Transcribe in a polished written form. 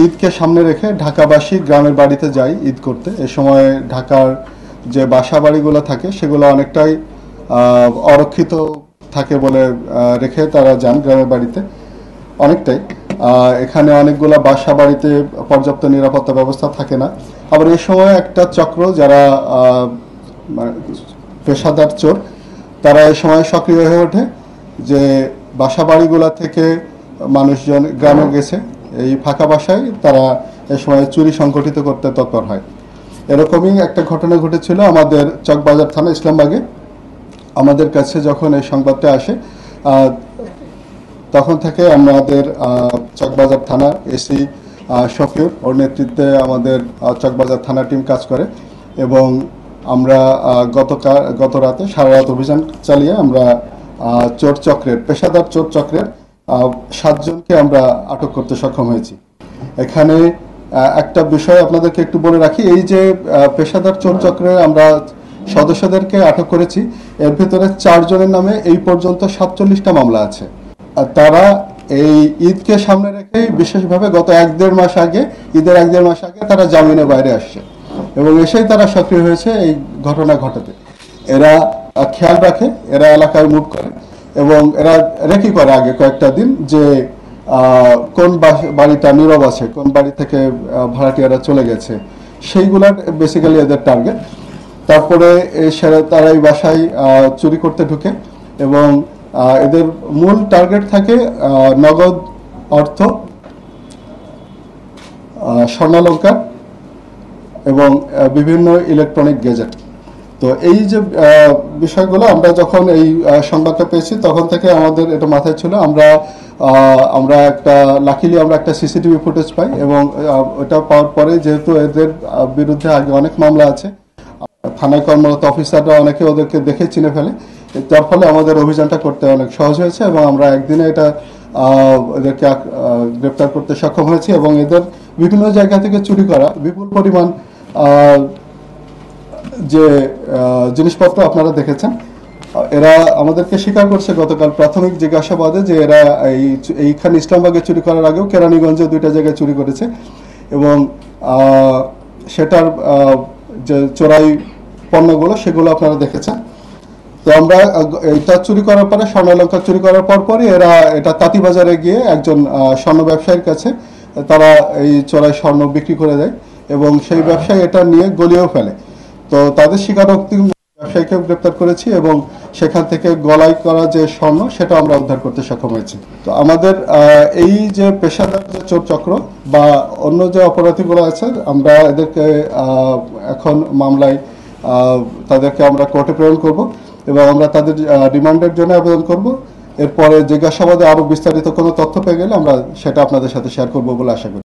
ঈদকে সামনে রেখে ঢাকাবাসী গ্রামের বাড়িতে যায় ঈদ করতে। এ সময় ঢাকার যে বাসা বাড়িগুলো থাকে সেগুলো অনেকটাই অরক্ষিত থাকে বলে রেখে তারা যান গ্রামের বাড়িতে অনেকটাই। এখানে অনেকগুলো বাসা বাড়িতে পর্যাপ্ত নিরাপত্তা ব্যবস্থা থাকে না। আবার এই সময় একটা চক্র যারা পেশাদার চোর, তারা এই সময় সক্রিয় হয়ে ওঠে যে বাসা বাড়িগুলা থেকে মানুষজন গ্রামে গেছে, এই ফাঁকা বাসায় তারা এ সময় চুরি সংগঠিত করতে তৎপর হয়। এরকমই একটা ঘটনা ঘটেছিল আমাদের চকবাজার থানা ইসলামবাগে। আমাদের কাছে যখন এই সংবাদটা আসে তখন থেকে আমাদের চকবাজার থানা এসি শফিউর ওর নেতৃত্বে আমাদের চকবাজার থানা টিম কাজ করে এবং আমরা গত রাতে সারা রাত অভিযান চালিয়ে আমরা চোর চক্রের পেশাদার চোর চক্রের 7 জনকে আমরা আটক করতে সক্ষম হয়েছি। এখানে একটা বিষয় আপনাদেরকে একটু বলে রাখি, এই যে পেশাদার চোর চক্রের আমরা সদস্যদেরকে আটক করেছি, এর ভিতরে 4 জনের নামে এই পর্যন্ত 47টা মামলা আছে। তারা এই ঈদকে সামনে রেখেই বিশেষভাবে গত 1-1.5 মাস আগে, ঈদের 1-1.5 মাস আগে তারা জামিনের বাইরে আসছে এবং এসেই তারা সক্রিয় হয়েছে এই ঘটনা ঘটাতে। এরা খেয়াল রাখে, এরা এলাকায় মুভ করে এবং এরা রেকি করে আগে কয়েকটা দিন যে কোন বাড়িটা নীরব আছে, কোন বাড়ি থেকে ভাড়াটিয়ারা চলে গেছে, সেইগুলার বেসিক্যালি এদের টার্গেট। তারপরে তারা এই বাসায় চুরি করতে ঢুকে এবং এদের মূল টার্গেট থাকে নগদ অর্থ, স্বর্ণালঙ্কার এবং বিভিন্ন ইলেকট্রনিক গ্যাজেট। তো এই যে বিষয়গুলো আমরা যখন এই সংবাদটা পেয়েছি তখন থেকে আমাদের এটা মাথায় ছিল। আমরা লাকিলি আমরা একটা সিসিটিভি ফুটেজ পাই এবং ওটা পাওয়ার পরে যেহেতু এদের বিরুদ্ধে আগে অনেক মামলা আছে, থানায় কর্মরত অফিসাররা অনেকে ওদেরকে দেখে চিনে ফেলে, যার ফলে আমাদের অভিযানটা করতে অনেক সহজ হয়েছে এবং আমরা একদিনে এদেরকে গ্রেপ্তার করতে সক্ষম হয়েছি এবং এদের বিভিন্ন জায়গা থেকে চুরি করা বিপুল পরিমাণ যে জিনিসপত্র আপনারা দেখেছেন। এরা আমাদেরকে স্বীকার করছে গতকাল প্রাথমিক জিজ্ঞাসাবাদে যে এরা এইখানে ইসলামবাগে চুরি করার আগেও কেরানীগঞ্জে 2টা জায়গায় চুরি করেছে এবং সেটার যে চোরাই পণ্যগুলো সেগুলো আপনারা দেখেছেন। তো আমরা এটা চুরি করার পরে, স্বর্ণালঙ্কার চুরি করার পরই এরা এটা তাঁতিবাজারে গিয়ে একজন স্বর্ণ ব্যবসায়ীর কাছে তারা এই চোরাই স্বর্ণ বিক্রি করে দেয় এবং সেই ব্যবসায়ী এটা নিয়ে গলিয়েও ফেলে। তো তাদের স্বীকারোক্তি ব্যবসায়ীকে গ্রেপ্তার করেছি এবং সেখান থেকে গলায় করা যে স্বর্ণ সেটা আমরা উদ্ধার করতে সক্ষম হয়েছি। তো আমাদের এই যে পেশাদার যে চোর চক্র বা অন্য যে অপরাধীগুলো আছে, আমরা এদেরকে এখন মামলায় তাদেরকে আমরা কোর্টে প্রেরণ করব এবং আমরা তাদের রিমান্ডের জন্য আবেদন করব। এরপরে জিজ্ঞাসাবাদে আরো বিস্তারিত কোনো তথ্য পেয়ে গেলে আমরা সেটা আপনাদের সাথে শেয়ার করব বলে আশা করি।